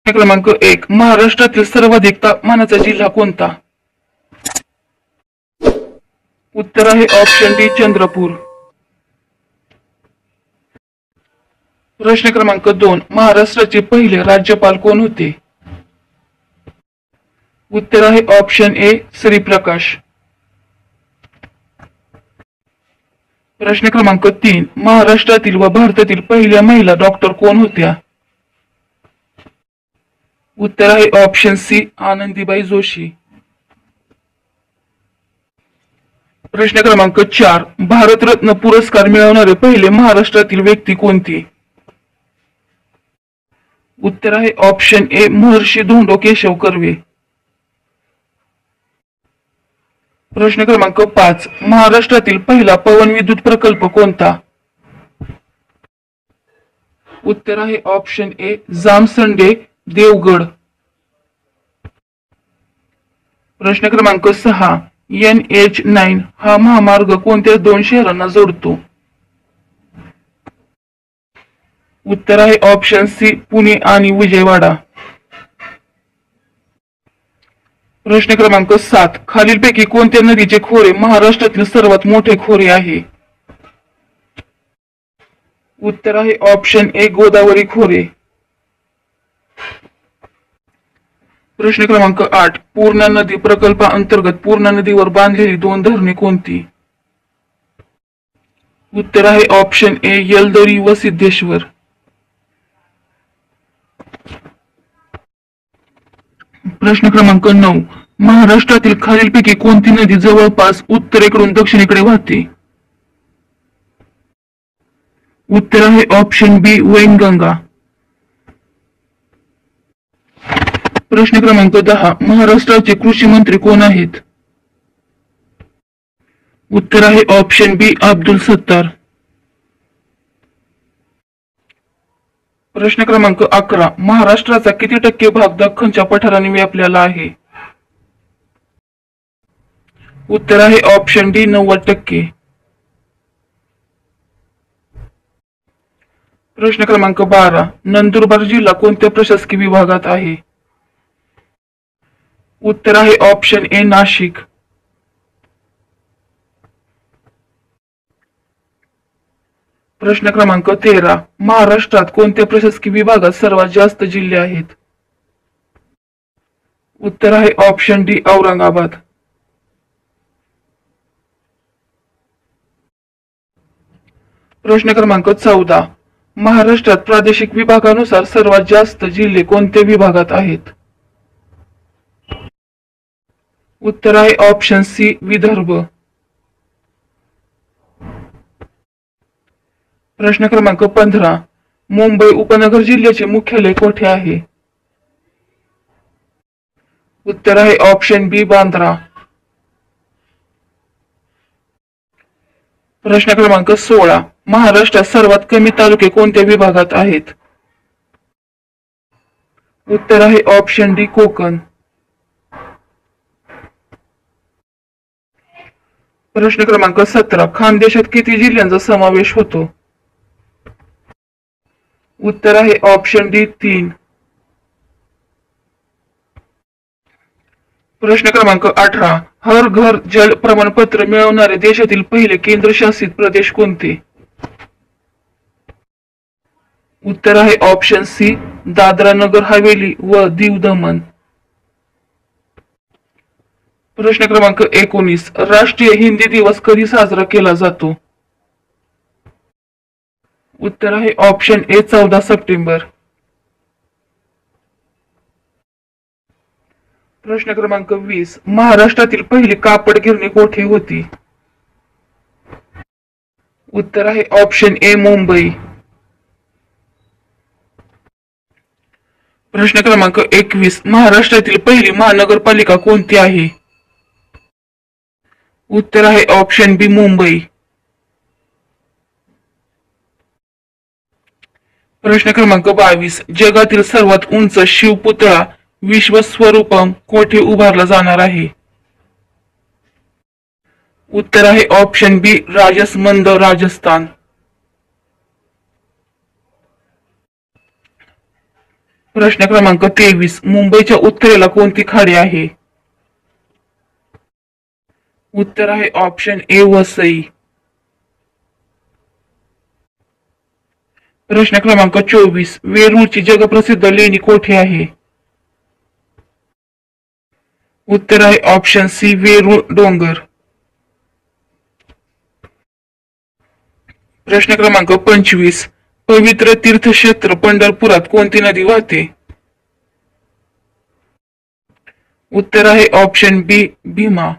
क्रमांक 1. महाराष्ट्रातील सर्वाधिक तापमानाचा जिल्हा कोणता? उत्तर आहे ऑप्शन डी चंद्रपूर. प्रश्न क्रमांक 2. महाराष्ट्राचे पहिले राज्यपाल कोण होते? उत्तर आहे ऑप्शन ए श्रीप्रकाश. प्रश्न क्रमांक 3. महाराष्ट्रातील व भारतातील पहिल्या महिला डॉक्टर कोण होत्या? उत्तर आहे ऑप्शन सी आनंदीबाई जोशी. प्रश्न क्रमांक 4. भारतरत्न पुरस्कार मिळवणारे पहिले महाराष्ट्रातील व्यक्ती कोणती? उत्तर आहे ऑप्शन ए महर्षी धोंडो केशव कर्वे. प्रश्न क्रमांक 5. महाराष्ट्रातील पहिला पवन विद्युत प्रकल्प कोणता? उत्तर आहे ऑप्शन ए जामसंडे देवगड. प्रश्न क्रमांक 6. NH9 हा महामार्ग कोणत्या दोन शहरांना जोडतो? उत्तर आहे ऑप्शन सी पुणे आणि विजयवाडा. प्रश्न क्रमांक 7. खालीलपैकी कोणत्या नदीचे खोरे महाराष्ट्रातील सर्वात मोठे खोरे आहे? उत्तर आहे ऑप्शन ए गोदावरी खोरे. प्रश्न क्रमांक 8. पूर्णा नदी प्रकल्पाअंतर्गत पूर्णा नदीवर बांधलेली दोन धरणे कोणती? उत्तर आहे ऑप्शन ए येलदरी व सिद्धेश्वर. प्रश्न क्रमांक 9. महाराष्ट्रातील खालीलपैकी कोणती नदी जवळपास उत्तरेकडून दक्षिणेकडे वाहते? उत्तर आहे ऑप्शन बी वैनगंगा. प्रश्न क्रमांक 10. महाराष्ट्राचे कृषी मंत्री कोण आहेत? उत्तर आहे ऑप्शन बी अब्दुल सत्तार. प्रश्न क्रमांक 11. महाराष्ट्राचा किती टक्के भाग दख्खनच्या पठाराने व्यापलेला आहे? उत्तर आहे ऑप्शन डी 90%. प्रश्न क्रमांक 12. नंदुरबार जिल्हा कोणत्या प्रशासकीय विभागात आहे? उत्तर आहे ऑप्शन ए नाशिक. प्रश्न क्रमांक 13. महाराष्ट्रात कोणत्या प्रशासकीय विभागात सर्वात जास्त जिल्हे आहेत? उत्तर आहे ऑप्शन डी औरंगाबाद. प्रश्न क्रमांक 14. महाराष्ट्रात प्रादेशिक विभागानुसार सर्वात जास्त जिल्हे कोणत्या विभागात आहेत? उत्तर आहे ऑप्शन सी विदर्भ. प्रश्न क्रमांक 15. मुंबई उपनगर जिल्ह्याचे मुख्यालय कोठे आहे? उत्तर आहे ऑप्शन बी बांद्रा. प्रश्न क्रमांक 16. महाराष्ट्रात सर्वात कमी तालुके कोणत्या विभागात आहेत? उत्तर आहे ऑप्शन डी कोकण. प्रश्न क्रमांक 17. खानदेशात किती जिल्ह्यांचा समावेश होतो? उत्तर आहे ऑप्शन डी 3. प्रश्न क्रमांक 18. हर घर जल प्रमाणपत्र मिळवणारे देशातील पहिले केंद्रशासित प्रदेश कोणते? उत्तर आहे ऑप्शन सी दादरा नगर हवेली व दीव दमण. प्रश्न क्रमांक 19. राष्ट्रीय हिंदी दिवस कधी साजरा केला जातो? उत्तर आहे ऑप्शन ए 14 सप्टेंबर. प्रश्न क्रमांक 20. महाराष्ट्रातील पहिली कापड गिरणी कोठे होती? उत्तर आहे ऑप्शन ए मुंबई. प्रश्न क्रमांक 21. महाराष्ट्रातील पहिली महानगरपालिका कोणती आहे? उत्तर आहे ऑप्शन बी मुंबई. प्रश्न क्रमांक 22. जगातील सर्वात उंच शिवपुतळा विश्वस्वरूपम कोठे उभारला जाणार आहे? उत्तर आहे ऑप्शन बी राजसमंद राजस्थान. प्रश्न क्रमांक 23. मुंबईच्या उत्तरेला कोणती खाडी आहे? उत्तर आहे ऑप्शन ए वसई. प्रश्न क्रमांक 24. वेरूळची जगप्रसिद्ध लेणी कोठे आहे? उत्तर आहे ऑप्शन सी वेरूळ डोंगर. प्रश्न क्रमांक 25. पवित्र तीर्थक्षेत्र पंढरपुरात कोणती नदी वाहते? उत्तर आहे ऑप्शन बी भीमा.